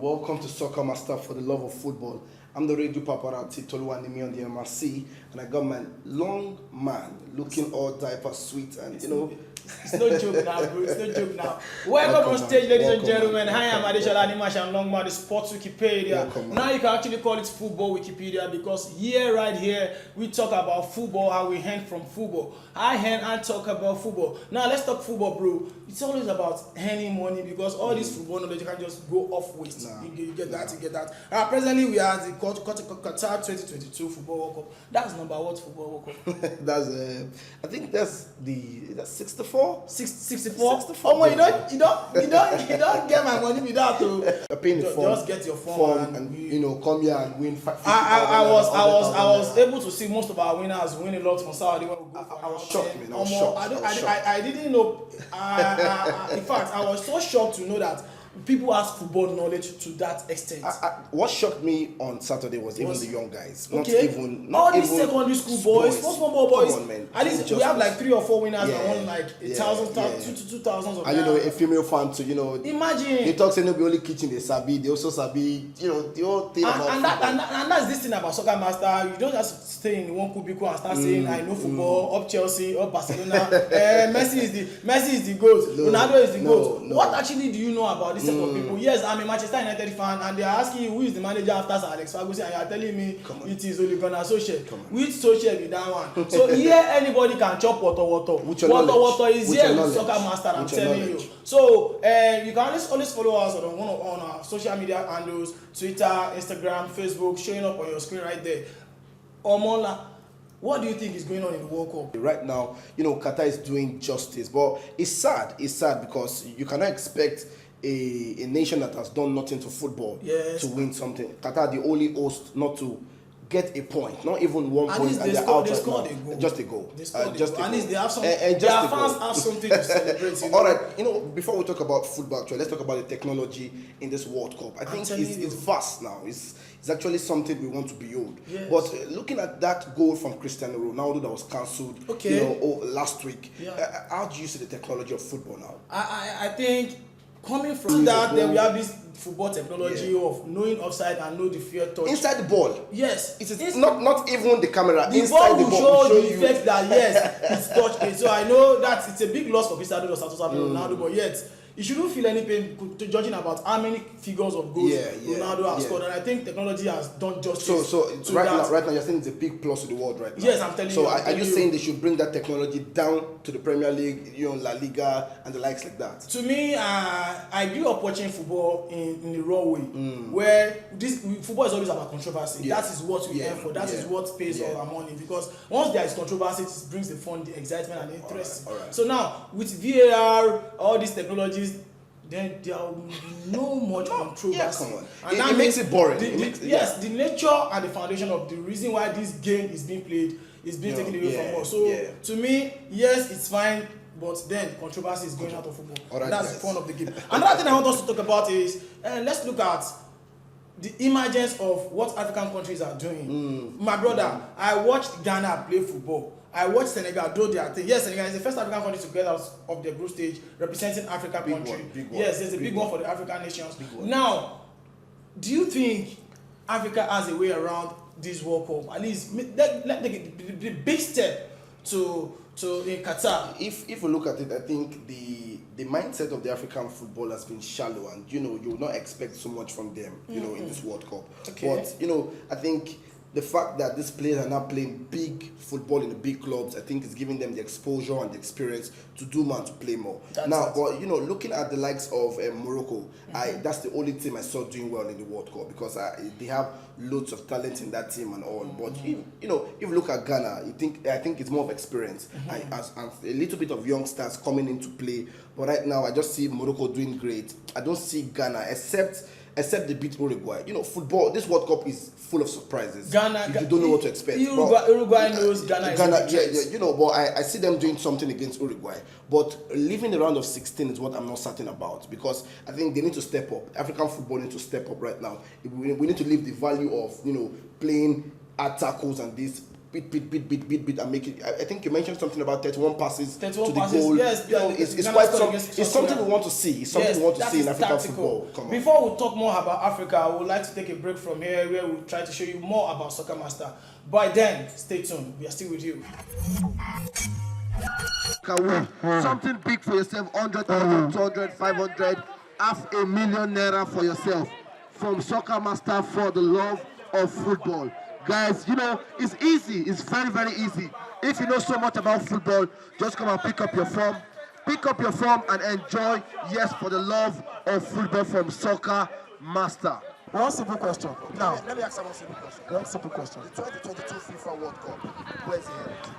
welcome to Soccer Master for the love of football. I'm the radio paparazzi Toluwanimi on the MRC, and I got my long man looking all diaper sweet and It's no joke now, bro. It's no joke now. Welcome on stage, ladies and gentlemen. Hi, I'm Adeshala Animash and Longman, the sports Wikipedia. Now you can actually call it football Wikipedia because right here, we talk about football, how we hand from football. I hand and talk about football. Now let's talk football, bro. It's always about earning money because all this football knowledge you can just go off waste. You get that. Presently, we are at the Qatar 2022 Football World Cup. That's number what football World Cup? That's I think that's 64. 64. Oh my, you don't get my money without to. You're paying the form. Just get your form and come here and win. I was able to see most of our winners win a lot from Saudi when we go. I was shocked, man. I was shocked. I didn't know. In fact, I was so shocked to know that people ask football knowledge to that extent. What shocked me on Saturday was even the young guys. Okay. Not even secondary school boys, small boys. Come on, man. At least we have like 3 or 4 winners that won like 1,000, 2,000 of. And a female fan too. Imagine. They talk saying no be only kitchen they sabi. They also sabi. The whole thing about football. And that's this thing about Soccer Master. You don't just stay in one cubicle and start saying I know football, up Chelsea, up Barcelona. Messi is the GOAT. Ronaldo is the GOAT. What actually do you know about this? Of people. Yes, I'm a Manchester United fan, and they are asking you who is the manager after Sir Alex Ferguson, and you are telling me it is Ole Gunnar Solskjaer. Which Solskjaer be that one? So here anybody can chop water. Water is here with Soccer Master. I'm telling you. So you can always follow us on our social media handles: Twitter, Instagram, Facebook, showing up on your screen right there. Omola, what do you think is going on in the World Cup? Right now, Qatar is doing justice, but it's sad. It's sad because you cannot expect a nation that has done nothing to football to win something. Qatar, the only host not to get a point, not even 1 point, and they're out right now. Just a goal. At least they have some. Their fans have something to celebrate. All right, before we talk about football, actually, let's talk about the technology in this World Cup. I think it's vast now. It's actually something we want to behold. Yes. But looking at that goal from Cristiano Ronaldo that was cancelled, last week, how do you see the technology of football now? I think coming from that, then we have this football technology of knowing offside and know the fair touch. Inside the ball. Yes. It's not even the camera. The inside ball the will ball show the effect that yes, it's touch. So I know that it's a big loss for Cristiano Ronaldo, but yet you shouldn't feel any pain judging about how many figures of goals Ronaldo has scored, and I think technology has done justice. So right now, you're saying it's a big plus to the world right now. Yes, I'm telling you. So are you saying they should bring that technology down to the Premier League, La Liga, and the likes like that? To me, I grew up watching football in the raw way, where football is always about controversy. That is what we aim for. That is what pays all our money, because once there is controversy, it brings the fun, the excitement, and the interest. All right. So now with VAR, all these technologies, then there are no much controversy. Yeah, come on. And it makes it boring. The nature and the foundation of the reason why this game is being played is being taken away from us. So to me, yes, it's fine, but then controversy is going out of football. Right, that's the fun of the game. Another thing I want us to talk about is let's look at the emergence of what African countries are doing. My brother, I watched Ghana play football. I watched Senegal do their thing. Yes, Senegal is the first African country to get out of the group stage representing African country. Yes, there's a big one for the African nations. Now, do you think Africa has a way around this World Cup? At least let the big step to in Qatar. If we look at it, I think the mindset of the African football has been shallow, and you will not expect so much from them, in this World Cup. Okay. But I think the fact that these players are now playing big football in the big clubs, I think is giving them the exposure and the experience to do more and to play more. But looking at the likes of Morocco, that's the only team I saw doing well in the World Cup, because they have loads of talent in that team and all. But if you look at Ghana, I think it's more of experience and a little bit of youngsters coming into play. But right now, I just see Morocco doing great. I don't see Ghana except they beat Uruguay. Football, this World Cup is full of surprises. Ghana, you don't know what to expect. Uruguay knows Ghana. But I see them doing something against Uruguay. But leaving the round of 16 is what I'm not certain about, because I think they need to step up. African football needs to step up right now. We need to leave the value of playing at tackles and this beat, and make it. I think you mentioned something about 31 passes 31 to the passes, goal. yes, It's quite it's something we want to see. It's something we want to see in African football. Come on. Before we talk more about Africa, I would like to take a break from here where we'll try to show you more about Soccer Master. By then, stay tuned. We are still with you. Something big for yourself, 100,000, 200, 500, $500,000 for yourself from Soccer Master for the love of football. Guys, you know, it's easy. It's very, very easy. If you know so much about football, just come and pick up your form. Pick up your form and enjoy, yes, for the love of football from Soccer Master. One simple question. Now, Let me ask one simple question. one simple question. The 2022 FIFA World Cup, where's it held?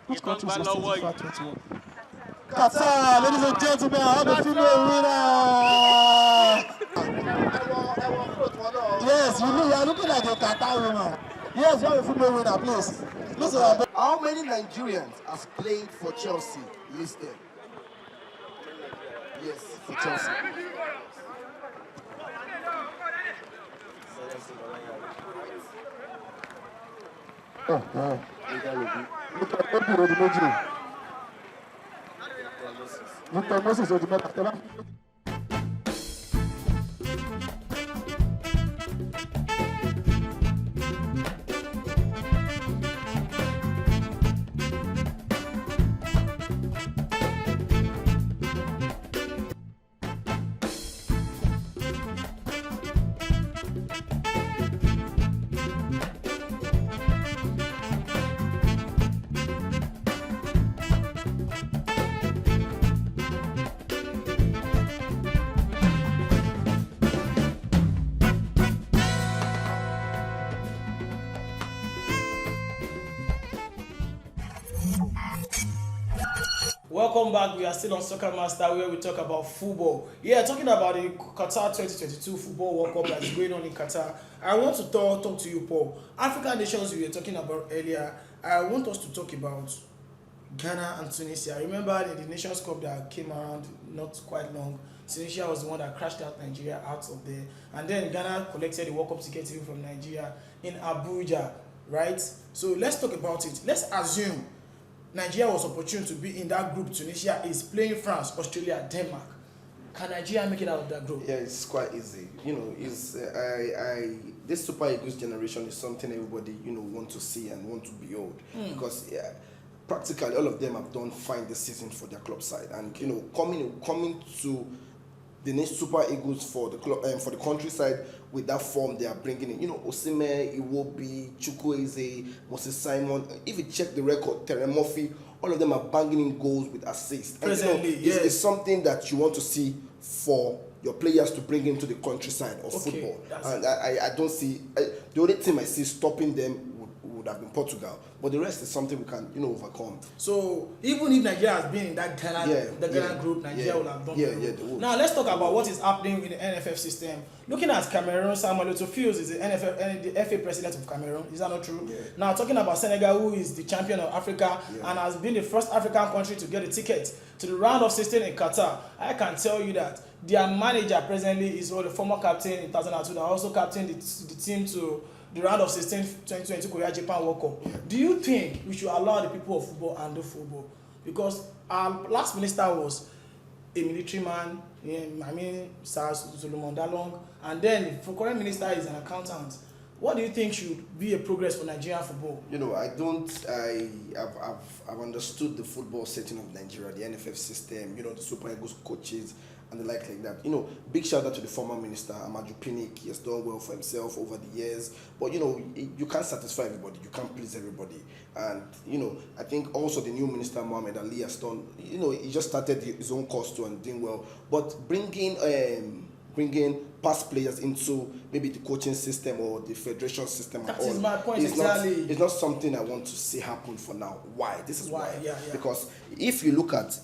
Which country is hosting FIFA 21? Qatar, ladies and gentlemen, I have a female winner. Yes, you are looking like a Qatar woman. Yes, you have a female winner, please. Listen, How many Nigerians have played for Chelsea? List them. Yes, for Chelsea. Victor Moses or the Meta. Welcome back. We are still on Soccer Master where we talk about football. Yeah, talking about the Qatar 2022 Football World Cup that is going on in Qatar. I want to talk to you, Paul. African nations we were talking about earlier. I want us to talk about Ghana and Tunisia. Remember in the Nations Cup that came around not quite long, Tunisia was the one that crashed out Nigeria out of there. And then Ghana collected the World Cup ticket even from Nigeria in Abuja, right? So let's talk about it. Let's assume Nigeria was opportune to be in that group. Tunisia is playing France, Australia, Denmark. Can Nigeria make it out of that group? Yeah, it's quite easy. You know, this Super Eagles generation is something everybody want to see and want to behold because practically all of them have done fine this season for their club side, and coming to the next Super Eagles for the club for the countryside with that form they are bringing in. Osimhen, Iwobi, Chukwueze, Moses Simon. If you check the record, Terry Murphy, all of them are banging in goals with assists. Presently, yes. It's something that you want to see for your players to bring into the countryside of football. And I don't see the only team I see stopping them would have been Portugal, but the rest is something we can overcome. So even if Nigeria has been in that Ghana group, Nigeria will have done well. Now let's talk about what is happening in the NFF system. Looking at Cameroon, Samuel Eto'o is the FA president of Cameroon. Is that not true? Yeah. Now talking about Senegal, who is the champion of Africa and has been the first African country to get a ticket to the round of 16 in Qatar, I can tell you that their manager presently is the former captain in 2002 that also captained the team to the round of 16 2020 Korea-Japan World Cup. Do you think we should allow the people of football and do football? Because our last minister was a military man, Sir Solomon Dalong, and then the current minister is an accountant. What do you think should be a progress for Nigerian football? I've understood the football setting of Nigeria, the NFF system, the Super Eagles coaches, and the like that. Big shout out to the former minister, Amaju Pinnick. He has done well for himself over the years. But, you can't satisfy everybody. You can't please everybody. And, I think also the new minister, Mohamed Ali, has done, he just started his own course too and doing well. But bringing past players into maybe the coaching system or the federation system that is my point exactly. It's not something I want to see happen for now. Why? This is why. Yeah. Because if you look at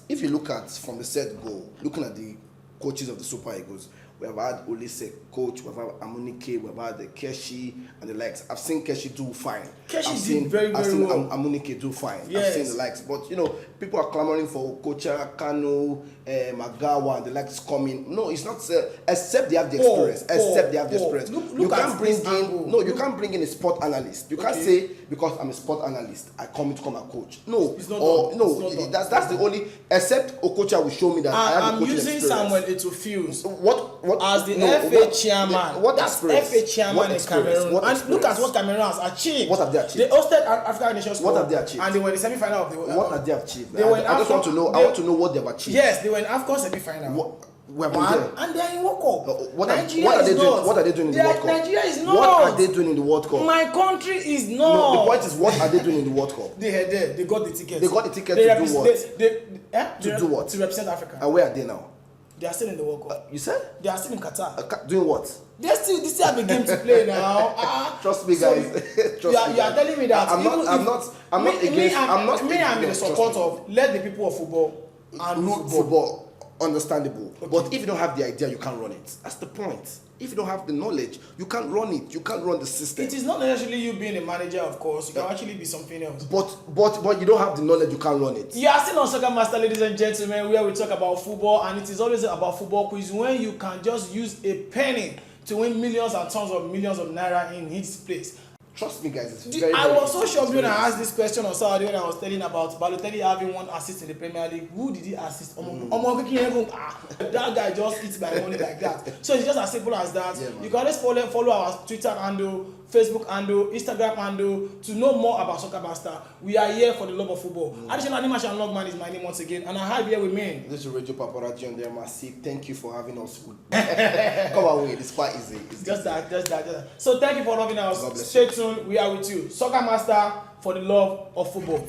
from the set goal, looking at the coaches of the Super Eagles, we have had Olise coach, we have had Amunike, we have had the Keshi and the likes. I've seen Keshi do fine. Keshi did very well. I've seen Amunike do fine. Yes. I've seen the likes. But people are clamoring for Kocha, Kano, Magawa and the likes coming. No, it's not. Except they have the experience. Except they have the experience. You can't bring in. No, you can't bring in a sport analyst. You can't say because I'm a sport analyst, I come to become a coach. No, it's not or done. no. It's not done. That's the only. Except Okocha will show me that I have a coaching experience. I'm using Samuel Etofuse What as the FA chairman. What that's FA chairman in Cameroon. And look at what Cameroon has achieved. What have they achieved? They hosted African Nations Cup. What have they achieved? And they were in the semi-final of the World. What have they achieved? They were in I just want to know. I want to know what they've achieved. Yes, they were in AFCON semi-final. And they are in World Cup. What are they doing? What are they doing in the World Cup? Nigeria is not. What are they doing in the World Cup? My country is not. No, the point is, what are they doing in the World Cup? They got the ticket. They got the ticket to do what? To do what? To represent Africa. And where are they now? They are still in the World Cup. You said? They are still in Qatar. Doing what? They still have a game to play now. Trust me, guys. You are telling me that I'm not in the support of let the people of football and football. Understandable. Okay. But if you don't have the idea, you can't run it. That's the point. If you don't have the knowledge, you can't run it. You can't run the system. It is not necessarily you being a manager, of course. You can actually be something else. But you don't have the knowledge, you can't run it. You are still on Soccer Master, ladies and gentlemen, where we talk about football, and it is always about football quiz when you can just use a penny to win millions and tons of millions of naira in each place. Trust me, guys. I was so shocked when I asked this question on Saturday when I was telling about Balotelli having 1 assist in the Premier League. Who did he assist? That guy just eats my money like that. So it's just as simple as that. Yeah, you can always follow our Twitter handle, Facebook handle, Instagram handle to know more about Soccer Master. We are here for the love of football. Additional Animation Logman is my name once again, and I have here with me. This is Radio Paparazzi on there, Massive. Thank you for having us. Come away, it's quite easy. It's just that. So thank you for loving us. Stay tuned. We are with you. Soccer Master for the love of football.